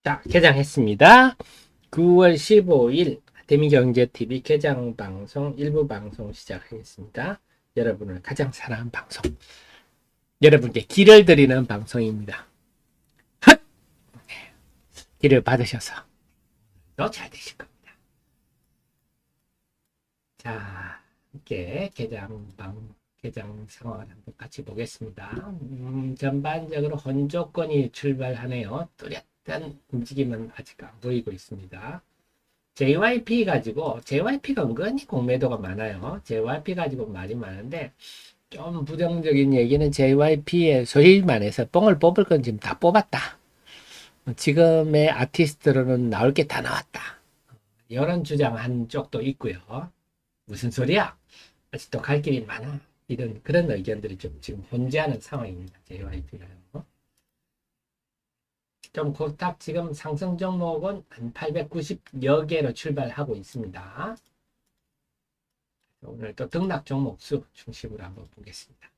자, 개장했습니다. 9월 15일 대미경제TV 개장 방송 일부 방송 시작하겠습니다. 여러분을 가장 사랑하는 방송, 여러분께 길을 드리는 방송입니다. 헛! 길을 받으셔서 더 잘 되실 겁니다. 자, 함께 개장 상황을 한번 같이 보겠습니다. 전반적으로 혼조권이 출발하네요. 뚜렷한 움직임은 아직 안 보이고 있습니다. JYP 가지고 JYP가 은근히 공매도가 많아요. JYP 가지고 말이 많은데 좀 부정적인 얘기는 JYP의 소위 말해서 뽕을 뽑을 건 지금 다 뽑았다. 지금의 아티스트로는 나올 게 다 나왔다. 이런 주장한 쪽도 있고요. 무슨 소리야? 아직도 갈 길이 많아. 이런 그런 의견들이 좀 지금 혼재하는 상황입니다. JYP가요. 좀 곧답 지금 상승 종목은 한 890여 개로 출발하고 있습니다. 오늘 또 등락 종목 수 중심으로 한번 보겠습니다.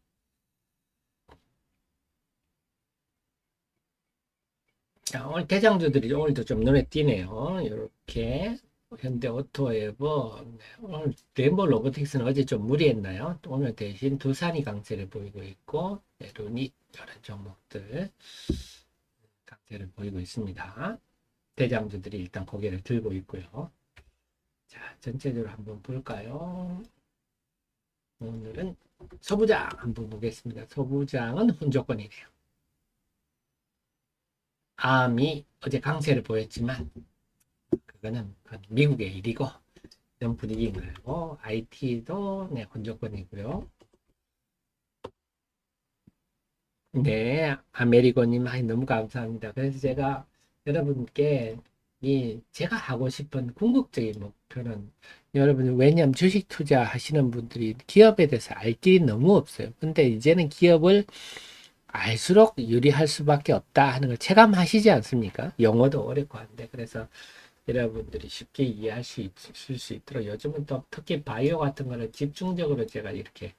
자, 오늘 대장주들이 오늘도 좀 눈에 띄네요. 이렇게 현대오토에버, 오늘 레인보우 로보틱스는 어제 좀 무리했나요? 오늘 대신 두산이 강세를 보이고 있고, 루닛 이런 종목들 강세를 보이고 있습니다. 대장주들이 일단 고개를 들고 있고요. 자, 전체적으로 한번 볼까요? 오늘은 소부장 한번 보겠습니다. 소부장은 혼조권이네요. 암이 어제 강세를 보였지만 그거는 미국의 일이고 이런 분위기인 거예요. IT도 네, 혼조권이고요. 네, 아메리고님 너무 감사합니다. 그래서 제가 여러분께 제가 하고 싶은 궁극적인 목표는 여러분 왜냐하면 주식 투자 하시는 분들이 기업에 대해서 알 길이 너무 없어요. 근데 이제는 기업을 알수록 유리할 수밖에 없다 하는 걸 체감하시지 않습니까? 영어도 어렵고 한데 그래서 여러분들이 쉽게 이해할 수 있을 수 있도록 요즘은 또 특히 바이오 같은 거는 집중적으로 제가 이렇게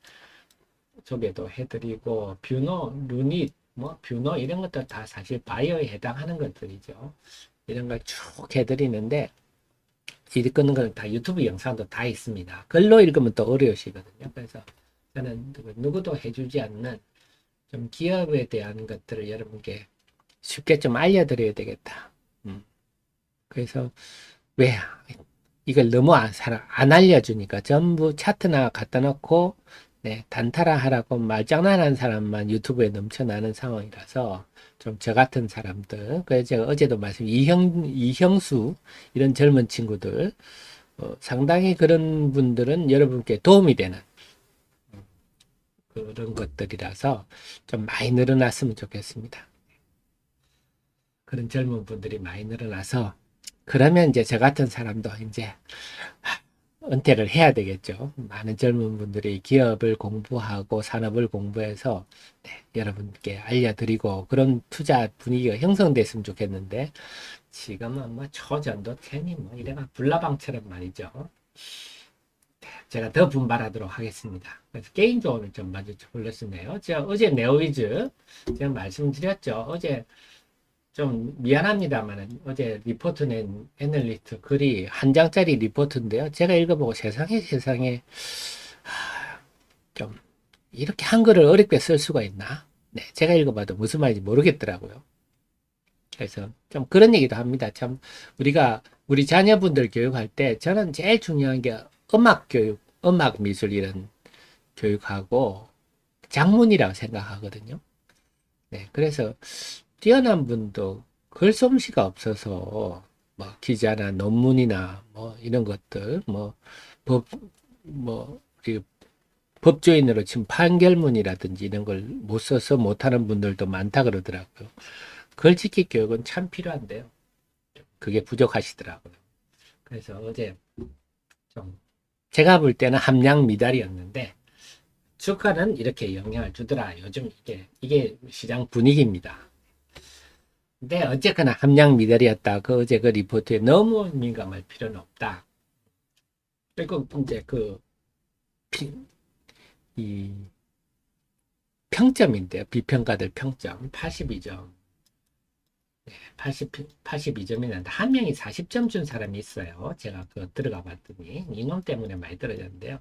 소개도 해드리고 뷰노, 루닛, 뭐 뷰노 이런 것도 다 사실 바이오에 해당하는 것들이죠. 이런 걸 쭉 해드리는데 읽는 건 다 유튜브 영상도 다 있습니다. 글로 읽으면 또 어려우시거든요. 그래서 저는 누구도 해주지 않는 좀 기업에 대한 것들을 여러분께 쉽게 좀 알려드려야 되겠다. 그래서 왜 이걸 너무 안 알려주니까 전부 차트나 갖다 놓고 네, 단타라 하라고 말장난하는 사람만 유튜브에 넘쳐나는 상황이라서 좀 저 같은 사람들 그래서 제가 어제도 말씀 이형수 이런 젊은 친구들 상당히 그런 분들은 여러분께 도움이 되는 그런 것들이라서 좀 많이 늘어났으면 좋겠습니다. 그런 젊은 분들이 많이 늘어나서 그러면 이제 저 같은 사람도 이제 은퇴를 해야 되겠죠. 많은 젊은 분들이 기업을 공부하고 산업을 공부해서 네, 여러분께 알려드리고 그런 투자 분위기가 형성됐으면 좋겠는데 지금은 뭐 초전도태니 뭐 이래가 불나방처럼 말이죠. 제가 더 분발하도록 하겠습니다. 그래서 게임 조언을 좀 먼저 불렀었네요. 제가 어제 네오위즈 제가 말씀드렸죠. 어제 좀 미안합니다만 어제 리포트 낸 애널리스트 글이 한 장짜리 리포트인데요. 제가 읽어보고 세상에 좀 이렇게 한글을 어렵게 쓸 수가 있나? 네, 제가 읽어봐도 무슨 말인지 모르겠더라고요. 그래서 좀 그런 얘기도 합니다. 참 우리가 우리 자녀분들 교육할 때 저는 제일 중요한 게 음악 교육, 음악 미술 이런 교육하고 작문이라고 생각하거든요. 네, 그래서 뛰어난 분도 글솜씨가 없어서 뭐 기자나 논문이나 뭐 이런 것들 법, 우리 법조인으로 지금 판결문이라든지 이런 걸 못 써서 못하는 분들도 많다 그러더라고요. 글짓기 교육은 참 필요한데요. 그게 부족하시더라고요. 그래서 어제 좀 제가 볼 때는 함량 미달이었는데 주가는 이렇게 영향을 주더라. 요즘 이게 시장 분위기입니다. 근데 어쨌거나 함량 미달이었다. 그 어제 그 리포트에 너무 민감할 필요는 없다. 그리고 이제 이 평점인데요. 비평가들 평점 82점. 82점이 나는데 한 명이 40점 준 사람이 있어요. 제가 그 들어가 봤더니 이놈 때문에 많이 떨어졌는데요.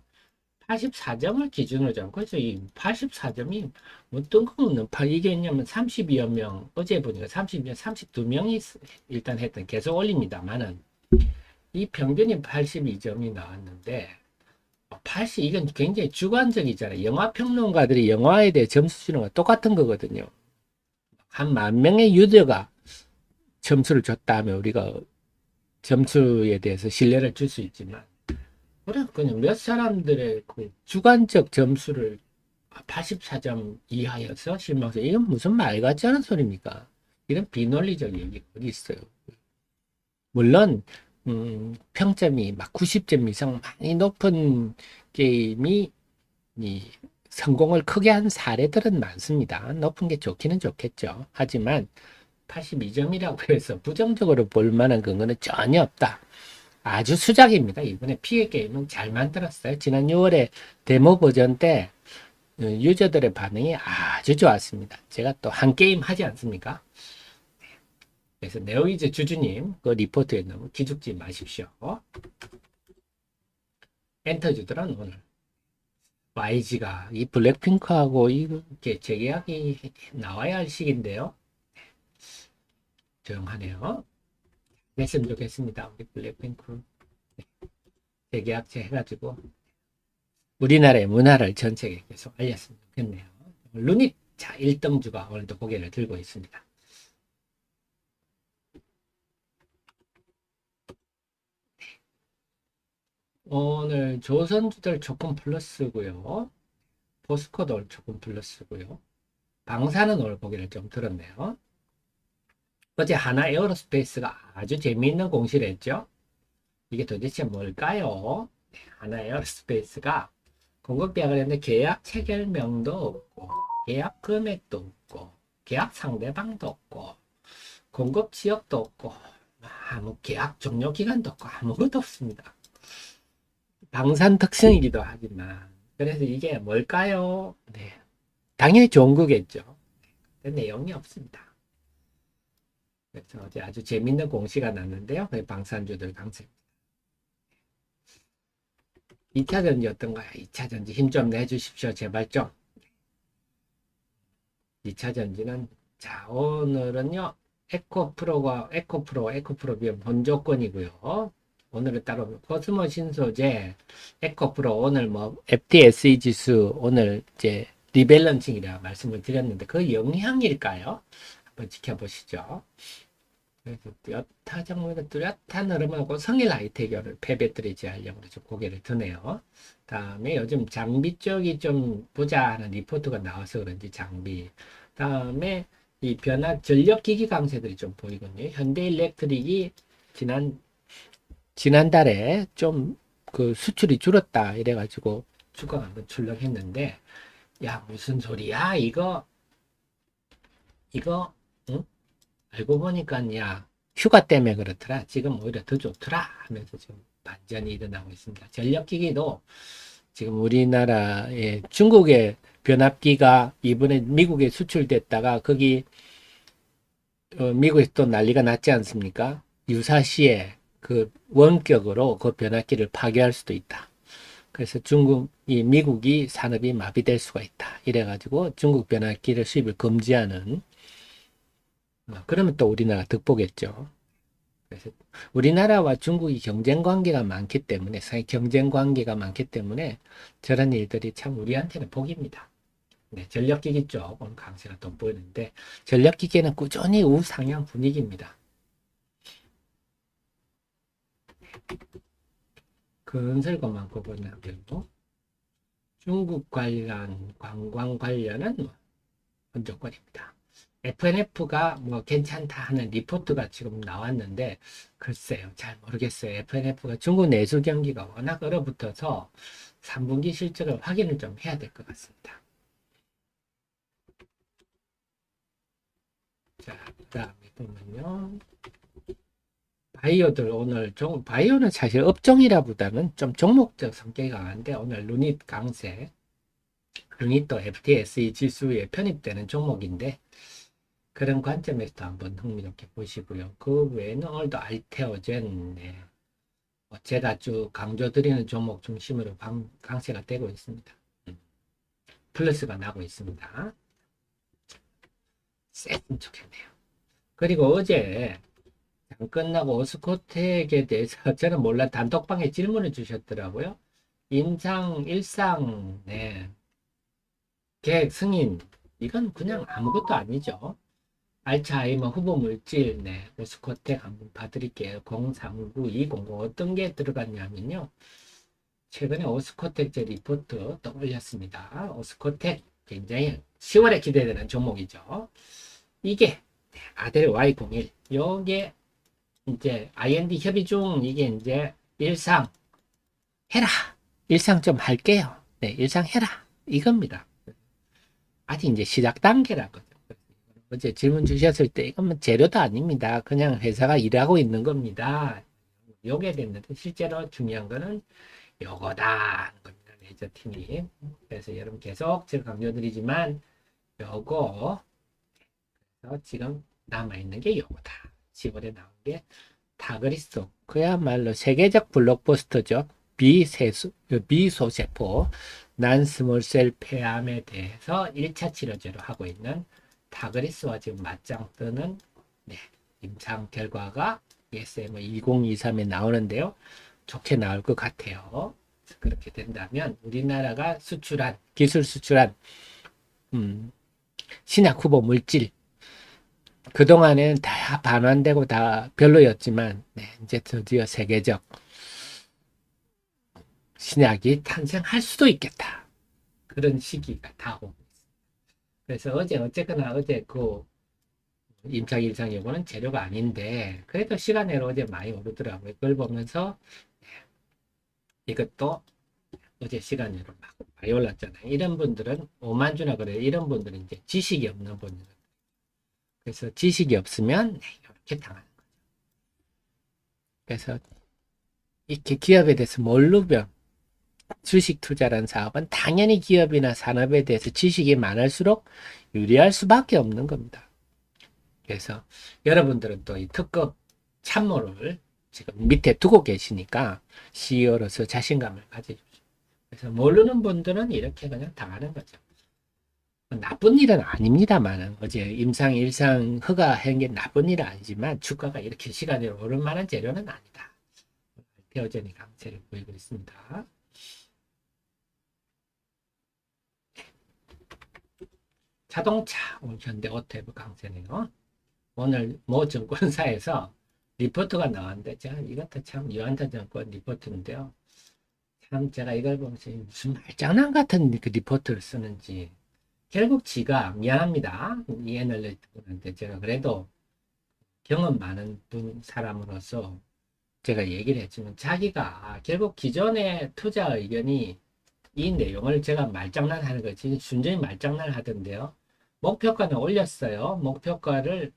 84점을 기준으로 잡고 그래서 이 84점이 뭐 뜬금없는 이게 왜냐면 32여 명 어제 보니까 32명 32명이 일단 했던 계속 올립니다만은 이 평균이 82점이 나왔는데 80 이건 굉장히 주관적이잖아요. 영화 평론가들이 영화에 대해 점수 주는 거 똑같은 거거든요. 한 10,000명의 유저가 점수를 줬다 하면 우리가 점수에 대해서 신뢰를 줄 수 있지만 그냥 몇 사람들의 그 주관적 점수를 84점 이하여서 실망서 이건 무슨 말 같지 않은 소리입니까? 이런 비논리적 얘기가 어디 있어요? 물론 평점이 막 90점 이상 많이 높은 게임이 이 성공을 크게 한 사례들은 많습니다. 높은 게 좋기는 좋겠죠. 하지만 82점이라고 해서 부정적으로 볼 만한 근거는 전혀 없다. 아주 수작입니다. 이번에 피해 게임은 잘 만들었어요. 지난 6월에 데모 버전 때 유저들의 반응이 아주 좋았습니다. 제가 또 한 게임 하지 않습니까? 그래서 네오이즈 주주님 그 리포트에 너무 기죽지 마십시오. 엔터주들은 오늘 YG가 이 블랙핑크하고 이렇게 재계약이 나와야 할 시기인데요. 조용하네요. 됐으면 좋겠습니다. 우리 블랙핑크 재계약제 해가지고 우리나라의 문화를 전 세계에 계속 알렸으면 좋겠네요. 루닛 자 1등주가 오늘도 고개를 들고 있습니다. 오늘 조선주들 조금 플러스고요. 포스코도 오늘 조금 플러스고요. 방사는 오늘 고개를 좀 들었네요. 어제 하나 에어로스페이스가 아주 재미있는 공시를 했죠. 이게 도대체 뭘까요? 하나 에어로스페이스가 공급 계약을 했는데 계약 체결명도 없고 계약 금액도 없고 계약 상대방도 없고 공급 지역도 없고 아무 계약 종료 기간도 없고 아무것도 없습니다. 방산 특성이기도 하지만 그래서 이게 뭘까요? 네, 당연히 좋은 거겠죠. 내용이 없습니다. 그래서 어제 아주 재밌는 공시가 났는데요. 방산주들 강세. 2차전지 어떤가요? 2차전지 힘 좀 내주십시오. 제발 좀. 2차전지는 자 오늘은요. 에코프로 비용 본조건이고요. 오늘은 따로 코스모 신소재, 에코프로 오늘 뭐 FTSE 지수 오늘 이제 리밸런싱이라 말씀을 드렸는데 그 영향일까요? 한번 지켜보시죠. 그래서 뚜렷한 흐름하고 성일 하이테크를 폐배터리 제한력으로 좀 고개를 드네요. 다음에 요즘 장비 쪽이 좀 보자 하는 리포트가 나와서 그런지 장비. 다음에 이 변화 전력기기 강세들이 좀 보이거든요. 현대일렉트릭이 지난달에 좀 그 수출이 줄었다 이래가지고 주가가 한번 출렁했는데 야 무슨 소리야 이거 응? 알고 보니까 야 휴가 때문에 그렇더라. 지금 오히려 더 좋더라 하면서 지금 반전이 일어나고 있습니다. 전력기기도 지금 우리나라의 중국의 변압기가 이번에 미국에 수출됐다가 거기 미국에서 또 난리가 났지 않습니까? 유사시에 그 원격으로 그 변압기를 파괴할 수도 있다. 그래서 미국이 산업이 마비될 수가 있다. 이래가지고 중국 변압기를 수입을 금지하는 그러면 또 우리나라 득보겠죠. 그래서 우리나라와 중국이 경쟁 관계가 많기 때문에 저런 일들이 참 우리한테는 복입니다. 네, 전력기기 쪽 오늘 강세가 돋보이는데 전력기기는 꾸준히 우상향 분위기입니다. 건설것만 보고나고 중국 관련 관광 관련은 본조건입니다. FNF가 뭐 괜찮다 하는 리포트가 지금 나왔는데 글쎄요 잘 모르겠어요. FNF가 중국 내수 경기가 워낙 얼어붙어서 3분기 실적을 확인을 좀 해야 될 것 같습니다. 자, 그 다음에 보면요. 바이오들 오늘 바이오는 사실 업종이라보다는 좀 종목적 성격이 강한데 오늘 루닛 강세 루닛도 FTSE 지수에 편입되는 종목인데 그런 관점에서도 한번 흥미롭게 보시고요. 그 외에는 오늘도 알테오젠, 네. 제가 쭉 강조드리는 종목 중심으로 강세가 되고 있습니다. 플러스가 나고 있습니다. 셌으면 좋겠네요. 그리고 어제 끝나고 오스코텍에 대해서 저는 몰라 단톡방에 질문을 주셨더라고요. 임상, 일상, 네. 계획 승인. 이건 그냥 아무것도 아니죠. 알츠하이머 후보 물질, 네. 오스코텍 한번 봐드릴게요. 039200 어떤 게 들어갔냐면요. 최근에 오스코텍 제 리포트 또 올렸습니다. 오스코텍 굉장히 10월에 기대되는 종목이죠. 이게 아델 Y01 요게 이제 IND 협의 중 이게 이제 일상 해라. 일상 좀 할게요. 네, 일상 해라. 이겁니다. 아직 이제 시작 단계라거든요. 어제 질문 주셨을 때 이건 뭐 재료도 아닙니다. 그냥 회사가 일하고 있는 겁니다. 요게 됐는데 실제로 중요한 거는 요거다 하는 겁니다. 레이저 팀이. 그래서 여러분 계속 제가 강조드리지만 요거 지금 남아있는 게 요거다. 10월에 나온 게 타그리소. 그야말로 세계적 블록버스터죠. 비소세포 난스몰셀 폐암에 대해서 1차 치료제로 하고 있는 타그리스와 지금 맞짱 뜨는 네, 임상 결과가 ESM 2023에 나오는데요. 좋게 나올 것 같아요. 그렇게 된다면 우리나라가 수출한 기술 수출한 신약 후보 물질 그동안에는 다 반환되고 다 별로였지만 네, 이제 드디어 세계적 신약이 탄생할 수도 있겠다. 그런 시기가 다 오고 있습니다. 그래서 어쨌거나 어제 그 임상 일상 요거는 재료가 아닌데 그래도 시간으로 어제 많이 오르더라고요. 그걸 보면서 이것도 어제 시간으로 막 많이 올랐잖아요. 이런 분들은 5만 주나 그래요. 이런 분들은 이제 지식이 없는 분들. 그래서 지식이 없으면 이렇게 당하는 거죠. 그래서 이렇게 기업에 대해서 모르면 주식 투자라는 사업은 당연히 기업이나 산업에 대해서 지식이 많을수록 유리할 수밖에 없는 겁니다. 그래서 여러분들은 또 이 특급 참모를 지금 밑에 두고 계시니까 CEO로서 자신감을 가져주십시오. 그래서 모르는 분들은 이렇게 그냥 당하는 거죠. 나쁜 일은 아닙니다만 어제 임상 일상 허가한 게 나쁜 일은 아니지만 주가가 이렇게 시간으로 오를 만한 재료는 아니다. 대어전이 강세를 보이고 있습니다. 자동차 오늘 현대 오토 강세네요. 오늘 모 증권사에서 리포트가 나왔는데 제가 이것도 참 유한타 증권 리포트인데요. 참 제가 이걸 보면서 무슨 말장난 같은 그 리포트를 쓰는지 결국 지가 미안합니다. 이 애널리스트분한테 제가 그래도 경험 많은 사람으로서 제가 얘기를 했지만 자기가 결국 기존의 투자 의견이 이 내용을 제가 말장난하는 거지 순전히 말장난 하던데요. 목표가는 올렸어요. 목표가를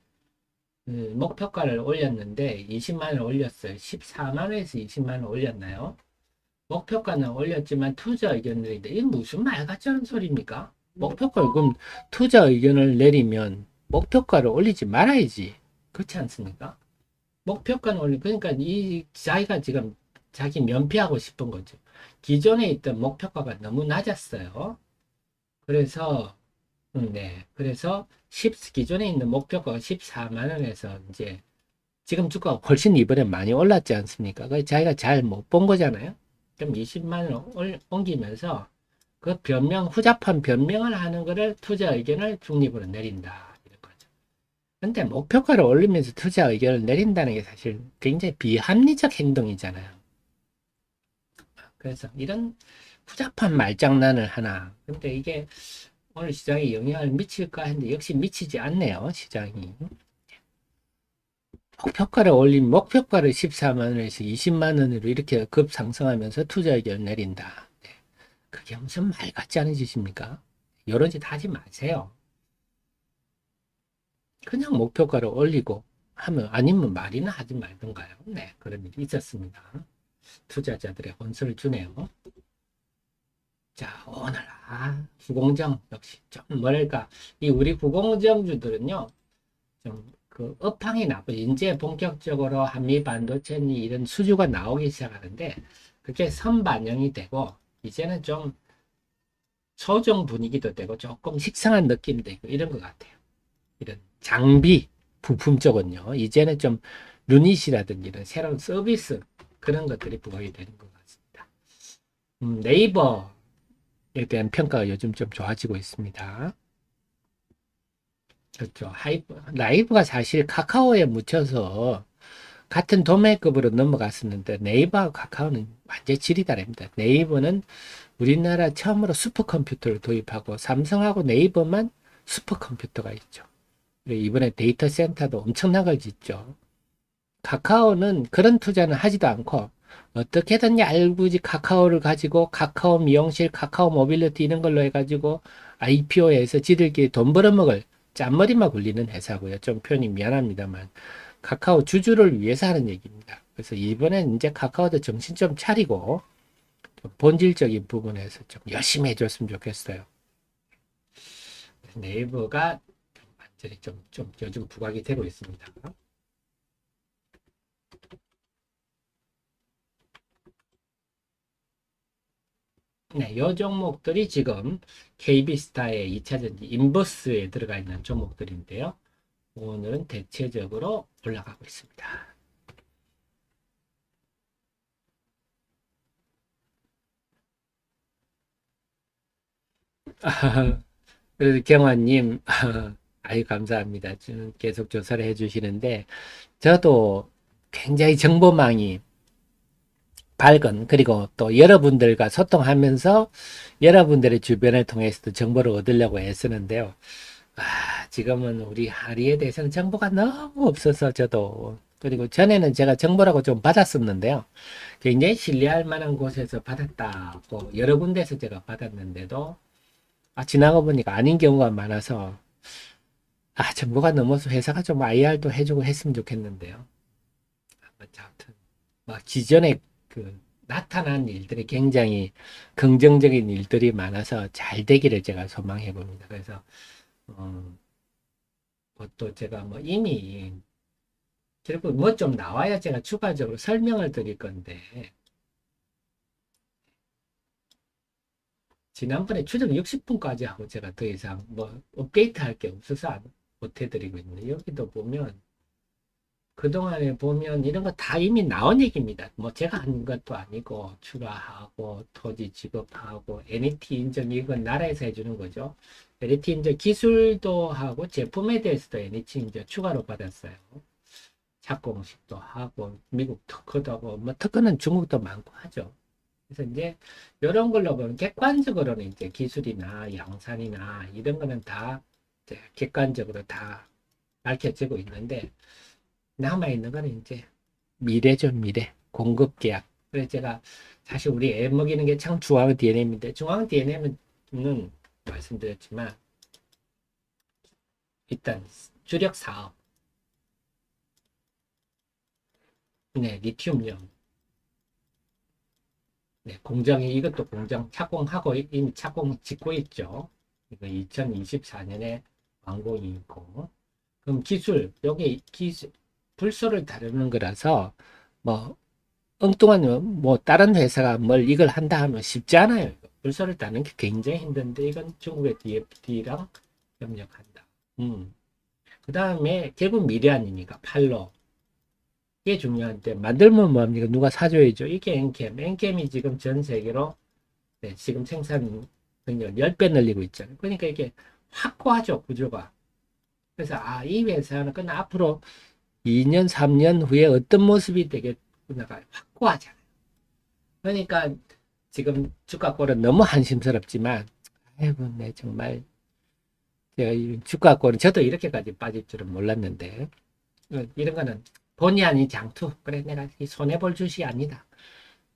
올렸는데 20만 원 올렸어요. 14만 원에서 20만 원 올렸나요? 목표가는 올렸지만 투자 의견을 이게 무슨 말 같지 않은 소리입니까? 목표가를 그럼 투자 의견을 내리면 목표가를 올리지 말아야지. 그렇지 않습니까? 목표가는 그러니까 이 자기가 지금 자기 면피하고 싶은 거죠. 기존에 있던 목표가가 너무 낮았어요. 그래서 네. 그래서 기존에 있는 목표가가 14만 원에서 이제 지금 주가가 훨씬 이번에 많이 올랐지 않습니까? 그 자기가 잘 못 본 거잖아요. 그럼 20만 원 옮기면서 그 후자판 변명을 하는 거를 투자 의견을 중립으로 내린다. 이런 거죠. 근데 목표가를 올리면서 투자 의견을 내린다는 게 사실 굉장히 비합리적 행동이잖아요. 그래서 이런 후자판 말장난을 하나. 근데 이게 오늘 시장에 영향을 미칠까 했는데 역시 미치지 않네요. 시장이. 목표가를 올린 목표가를 14만 원에서 20만 원으로 이렇게 급상승하면서 투자 의견을 내린다. 네. 그게 무슨 말 같지 않은 짓입니까? 이런 짓 하지 마세요. 그냥 목표가를 올리고 하면 아니면 말이나 하지 말던가요. 네, 그런 일이 있었습니다. 투자자들의 혼선을 주네요. 자, 오늘 후공정 역시 좀 뭐랄까 이 우리 후공정주들은요 좀 그 업황이 나쁘죠. 이제 본격적으로 한미 반도체니 이런 수주가 나오기 시작하는데 그게 선반영이 되고 이제는 좀 소정 분위기도 되고 조금 식상한 느낌도 있고 이런 것 같아요. 이런 장비 부품 쪽은요. 이제는 좀 유닛이라든지 이런 새로운 서비스 그런 것들이 부각이 되는 것 같습니다. 네이버에 대한 평가가 요즘 좀 좋아지고 있습니다. 그렇죠. 라이브가 사실 카카오에 묻혀서 같은 도매급으로 넘어갔었는데 네이버와 카카오는 완전 질이 다릅니다. 네이버는 우리나라 처음으로 슈퍼컴퓨터를 도입하고 삼성하고 네이버만 슈퍼컴퓨터가 있죠. 그리고 이번에 데이터 센터도 엄청난 걸 짓죠. 카카오는 그런 투자는 하지도 않고 어떻게든 얄궂이 카카오를 가지고 카카오 미용실, 카카오 모빌리티 이런 걸로 해가지고 IPO에서 지들끼리 돈 벌어먹을 짠머리만 굴리는 회사고요. 좀 표현이 미안합니다만 카카오 주주를 위해서 하는 얘기입니다. 그래서 이번엔 이제 카카오도 정신 좀 차리고 좀 본질적인 부분에서 좀 열심히 해줬으면 좋겠어요. 네이버가 완전히 좀 요즘 부각이 되고 있습니다. 네, 요 종목들이 지금 KB스타의 2차전지 인버스에 들어가 있는 종목들인데요. 오늘은 대체적으로 올라가고 있습니다. 그래서 경화님, 아유, 감사합니다. 지금 계속 조사를 해주시는데, 저도 굉장히 정보망이 밝은, 그리고 또 여러분들과 소통하면서 여러분들의 주변을 통해서도 정보를 얻으려고 애쓰는데요. 지금은 우리 하리에 대해서는 정보가 너무 없어서 저도, 그리고 전에는 제가 정보라고 좀 받았었는데요. 굉장히 신뢰할 만한 곳에서 받았다고 여러 군데에서 제가 받았는데도 지나가 보니까 아닌 경우가 많아서 정보가 넘어서 회사가 좀 IR도 해주고 했으면 좋겠는데요. 아무튼 막 기존에 그 나타난 일들이 굉장히 긍정적인 일들이 많아서 잘 되기를 제가 소망해 봅니다. 그래서 어, 뭐또 제가 뭐 이미 결국 뭐 좀 나와야 제가 추가적으로 설명을 드릴 건데 지난번에 추정 60분까지 하고 제가 더 이상 뭐 업데이트 할 게 없어서 못 해드리고 있는데 여기도 보면 그동안에 보면 이런 거 다 이미 나온 얘기입니다. 뭐 제가 한 것도 아니고 추가하고 토지 지급하고 NET 인증 이건 나라에서 해주는 거죠. NET 인증 기술도 하고 제품에 대해서도 NET 인증 추가로 받았어요. 착공식도 하고 미국 특허도 하고 뭐 특허는 중국도 많고 하죠. 그래서 이제 이런 걸로 보면 객관적으로는 이제 기술이나 양산이나 이런 거는 다 이제 객관적으로 다 밝혀지고 있는데 남아있는 거는 이제 미래죠, 미래. 공급 계약. 그래서 제가 사실 우리 애 먹이는 게 참 중앙 DNA인데 중앙 DNA는 말씀드렸지만 일단 주력 사업, 네, 리튬이온, 네, 공장이 이것도 공장 착공하고 이미 착공 짓고 있죠. 이거 2024년에 완공이 있고. 그럼 기술, 여기 기술, 불소를 다루는 거라서 뭐 엉뚱한 뭐 다른 회사가 뭘 이걸 한다 하면 쉽지 않아요. 불소를 다루는 게 굉장히 힘든데 이건 중국의 DFD랑 협력한다. 그 다음에 결국 미래 아닙니까? 팔로. 이게 중요한데 만들면 뭐합니까? 누가 사줘야죠. 이게 엔캠. 엔캠이 지금 전 세계로 네, 지금 생산 능력 10배 늘리고 있잖아요. 그러니까 이게 확고하죠, 구조가. 그래서 이 회사는 그냥 앞으로 2년, 3년 후에 어떤 모습이 되겠구나가 확고하잖아요. 그러니까 지금 주가꼴은 너무 한심스럽지만 아이고, 네, 정말 제가 이 주가꼴은 저도 이렇게까지 빠질 줄은 몰랐는데 이런 거는 본의 아닌 장투. 그래, 내가 손해볼 주식이 아니다.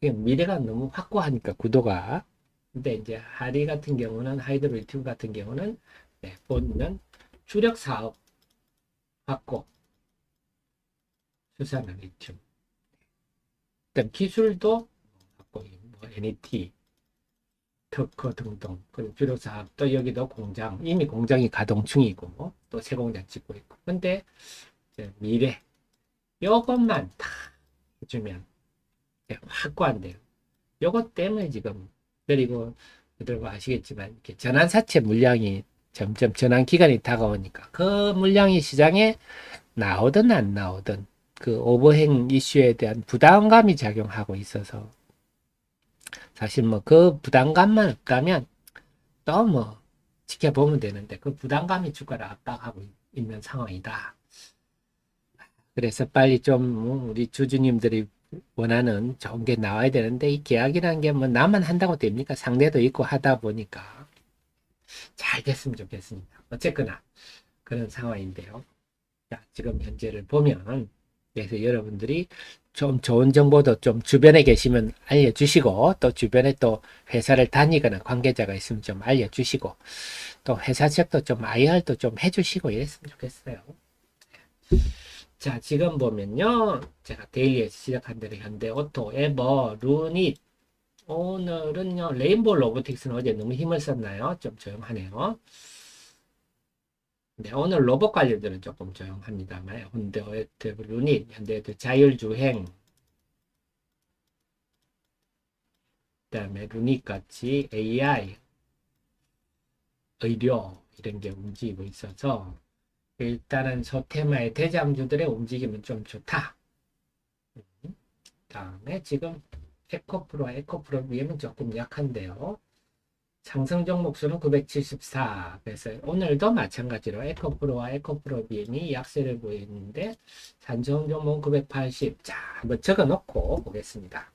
미래가 너무 확고하니까 구도가. 근데 이제 하리 같은 경우는 하이드로리튬 같은 경우는 네, 보면 주력 사업 확고 수산화 리튬. 일단 기술도 확고 뭐 NET 특허 등등. 그리고 주로사업 또 여기도 공장, 이미 공장이 가동 중이고 또 새 공장 짓고 있고. 근데 이제 미래 요것만 다 해주면 확고한데요. 요것 때문에 지금, 그리고 여러분 아시겠지만 이렇게 전환사채 물량이 점점 전환 기간이 다가오니까 그 물량이 시장에 나오든 안 나오든 그 오버행 이슈에 대한 부담감이 작용하고 있어서, 사실 뭐 그 부담감만 없다면 또 뭐 지켜보면 되는데 그 부담감이 주가를 압박하고 있는 상황이다. 그래서 빨리 좀 우리 주주님들이 원하는 좋은 게 나와야 되는데, 이 계약이라는 게 뭐 나만 한다고 됩니까? 상대도 있고 하다 보니까 잘 됐으면 좋겠습니다. 어쨌거나 그런 상황인데요. 자, 지금 현재를 보면, 그래서 여러분들이 좀 좋은 정보도 좀 주변에 계시면 알려주시고, 또 주변에 또 회사를 다니거나 관계자가 있으면 좀 알려주시고, 또 회사 측도 좀 IR도 좀 해주시고 이랬으면 좋겠어요. 자, 지금 보면요. 제가 데일리에서 시작한 대로 현대오토, 에버, 루닛, 오늘은요. 레인보우 로보틱스는 어제 너무 힘을 썼나요? 좀 조용하네요. 네, 오늘 로봇 관련들은 조금 조용합니다만, 현대오토, 루닛, 현대오토 자율주행, 그다음에 루닛 같이 AI, 의료 이런 게 움직이고 있어서 일단은 저 테마의 대장주들의 움직임은 좀 좋다. 다음에 지금 에코프로 BM은 조금 약한데요. 상승 종목 수는 974. 그래서 오늘도 마찬가지로 에코프로와 에코프로 BM이 약세를 보이는데 산정 종목은 980. 자, 한번 적어 놓고 보겠습니다.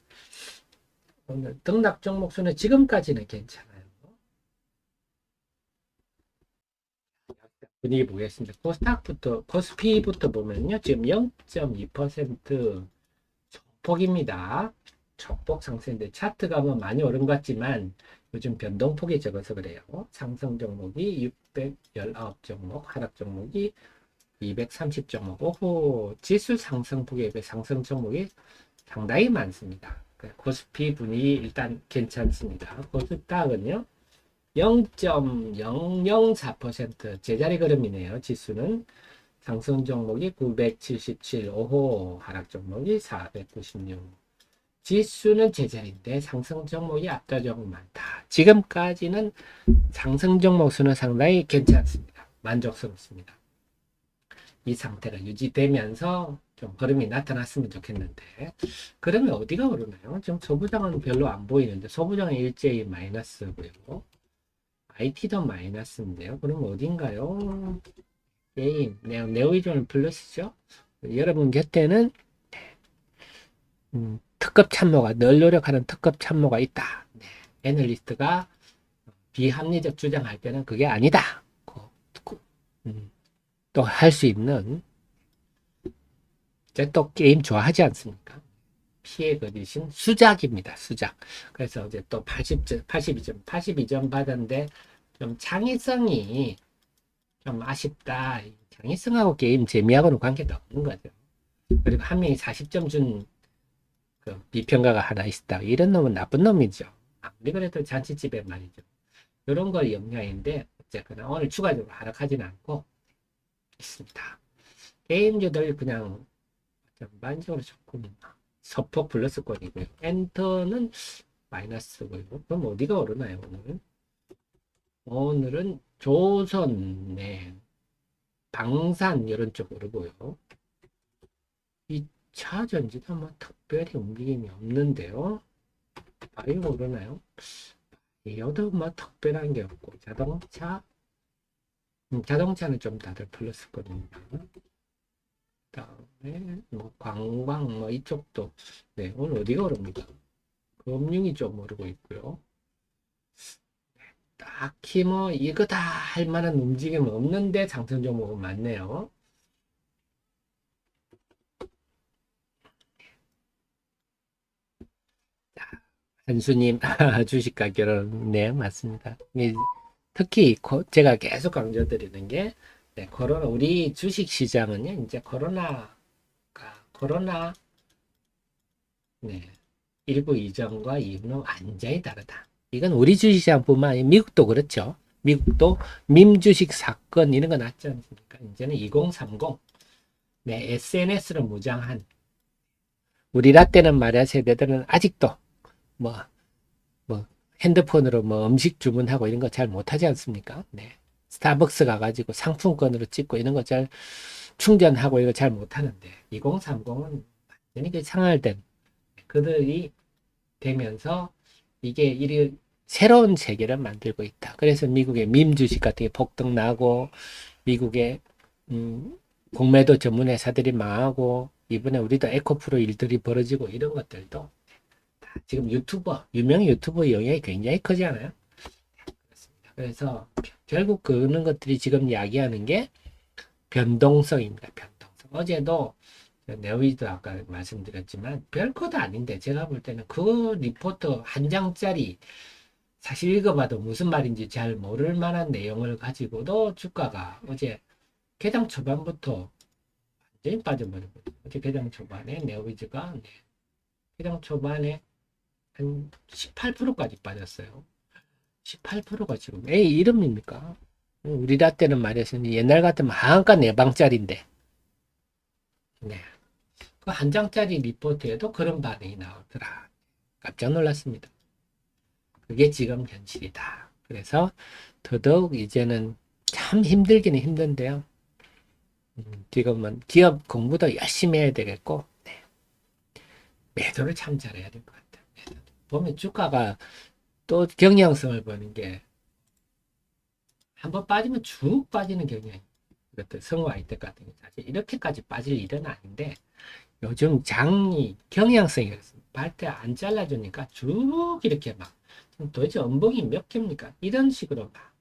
오늘 등락 종목 수는 지금까지는 괜찮아요. 분위기 보겠습니다. 코스피부터 보면요. 지금 0.2% 폭입니다. 초폭 상승인데 차트가 뭐 많이 오른 것 같지만 요즘 변동폭이 적어서 그래요. 상승 종목이 619 종목, 하락 종목이 230 종목. 오호, 지수 상승폭에 비해 상승 종목이 상당히 많습니다. 코스피 분위기 일단 괜찮습니다. 코스닥은요 0.004% 제자리 걸음이네요. 지수는 상승 종목이 977, 오호, 하락 종목이 496. 지수는 제자리인데 상승 종목이 압도적으로 많다. 지금까지는 상승 종목 수는 상당히 괜찮습니다. 만족스럽습니다. 이 상태가 유지되면서 좀 흐름이 나타났으면 좋겠는데, 그러면 어디가 오르나요? 지금 소부장은 별로 안 보이는데, 소부장은 일제히 마이너스고요. IT도 마이너스인데요. 그럼 어딘가요? 게임, 네오이존 플러스죠? 여러분 곁에는 특급 참모가, 늘 노력하는 특급 참모가 있다. 네. 애널리스트가 비합리적 주장할 때는 그게 아니다. 또 할 수 있는, 또 게임 좋아하지 않습니까? 피해 거디신 수작입니다. 수작. 그래서 이제 또 82점 받았는데 좀 창의성이 좀 아쉽다. 창의성하고 게임 재미하고는 관계가 없는 거죠. 그리고 한 명이 40점 준 그 비평가가 하나 있다. 이런 놈은 나쁜 놈이죠. 아무리 그래도 잔치집에 말이죠. 이런 걸 영향인데 어쨌거나 오늘 추가적으로 하락하지는 않고 있습니다. 게임주들 그냥 전반적으로 조금 서폭 플러스권이고요. 엔터는 마이너스고요. 그럼 어디가 오르나요, 오늘은? 오늘은 조선, 네, 방산 이런 쪽 오르고요. 2차 전지도 뭐 특별히 움직임이 없는데요. 바이오 오르나요? 이어도 뭐 특별한 게 없고 자동차는 좀 다들 플러스권입니다. 그다음에 뭐 관광 뭐 이쪽도 네, 오늘 어디가 오릅니다. 금융이 좀 오르고 있고요. 딱히 뭐 이거다 할 만한 움직임은 없는데 상승 종목은 많네요. 한수님 주식과 결혼, 네 맞습니다. 특히 제가 계속 강조드리는 게 네, 코로나, 우리 주식 시장은요 이제 코로나 네, 19 이전과 이후는 완전히 다르다. 이건 우리 주식시장뿐만 아니라 미국도 그렇죠. 미국도 밈 주식 사건 이런 거 났지 않습니까? 이제는 2030 네, SNS로 무장한 우리 라떼는 말이야 세대들은 아직도 뭐, 뭐 핸드폰으로 뭐 음식 주문하고 이런 거 잘 못하지 않습니까? 네. 스타벅스 가가지고 상품권으로 찍고 이런 거 잘 충전하고 이거 잘 못하는데 2030은 완전히 그 상할된 그들이 되면서 이게 이 새로운 세계를 만들고 있다. 그래서 미국의 밈 주식 같은 게 폭등 나고 미국의 공매도 전문 회사들이 망하고 이번에 우리도 에코프로 일들이 벌어지고 이런 것들도 지금 유명 유튜버 영향이 굉장히 크지 않아요? 그렇습니다. 그래서 결국 그런 것들이 지금 이야기하는 게 변동성입니다. 변동성. 어제도 네오이도 아까 말씀드렸지만 별것도 아닌데 제가 볼 때는 그 리포트 한 장짜리 사실 읽어봐도 무슨 말인지 잘 모를 만한 내용을 가지고도 주가가 어제 개장 초반부터 완전히 빠져버리거든요. 어제 개장 초반에 네오이즈가 개장 초반에 한 18%까지 빠졌어요. 18%가 지금 에이 이름입니까? 우리 라떼는 말해서 옛날 같으면 한가 4방짜리인데 네. 그 한 장짜리 리포트에도 그런 반응이 나오더라. 깜짝 놀랐습니다. 그게 지금 현실이다. 그래서 더더욱 이제는 참 힘들기는 힘든데요. 지금은 기업 공부도 열심히 해야 되겠고 네. 매도를 참 잘해야 될 것 같아요. 보면 주가가 또 경향성을 보는 게 한번 빠지면 쭉 빠지는 경향이 이것들 성화이텍 같은 게 사실 이렇게까지 빠질 일은 아닌데 요즘 장이 경향성이 그렇습니다. 발대 안 잘라주니까 쭉 이렇게 막 도대체 음봉이 몇 개입니까? 이런 식으로 막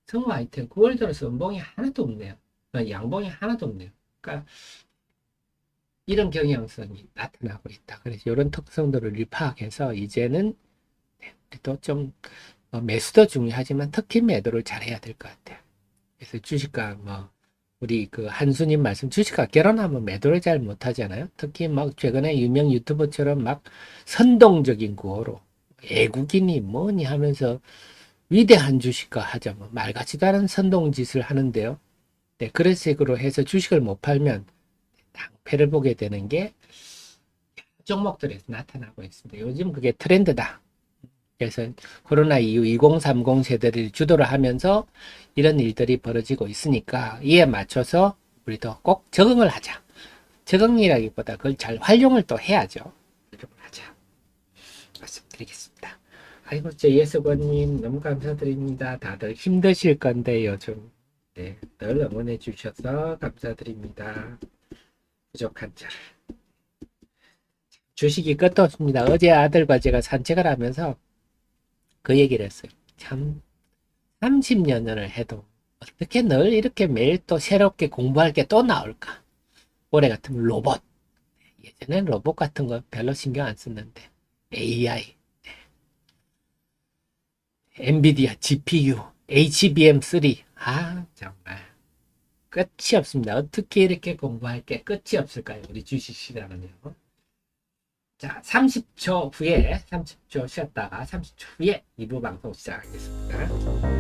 성화이텍 9월 들어서 음봉이 하나도 없네요. 양봉이 하나도 없네요. 그러니까 이런 경향성이 나타나고 있다. 그래서 이런 특성들을 파악해서 이제는 또 좀 매수도 중요하지만 특히 매도를 잘해야 될 것 같아요. 그래서 주식과 뭐 우리 그 한수님 말씀 주식과 결혼하면 매도를 잘 못하잖아요. 특히 막 최근에 유명 유튜버처럼 막 선동적인 구호로 애국이니 뭐니 하면서 위대한 주식과 하자면 말 같지도 않은 선동짓을 하는데요. 네, 그런 식으로 해서 주식을 못 팔면 낭패를 보게 되는 게 종목들에서 나타나고 있습니다. 요즘 그게 트렌드다. 그래서 코로나 이후 2030 세대들이 주도를 하면서 이런 일들이 벌어지고 있으니까 이에 맞춰서 우리도 꼭 적응을 하자. 적응이라기보다 그걸 잘 활용을 또 해야죠. 활용을 하자. 말씀드리겠습니다. 아이고, 예수건님 너무 감사드립니다. 다들 힘드실 건데 요즘 네, 늘 응원해 주셔서 감사드립니다. 부족한 자를. 주식이 끝도 없습니다. 어제 아들과 제가 산책을 하면서 그 얘기를 했어요. 참 30년을 해도 어떻게 늘 이렇게 매일 또 새롭게 공부할 게 또 나올까? 올해 같으면 로봇. 예전엔 로봇 같은 거 별로 신경 안 썼는데 AI, 엔비디아 GPU, HBM3 정말 끝이 없습니다. 어떻게 이렇게 공부할 게 끝이 없을까요? 우리 주식시장은요. 자, 30초 후에 30초 쉬었다가 30초 후에 2부 방송 시작하겠습니다.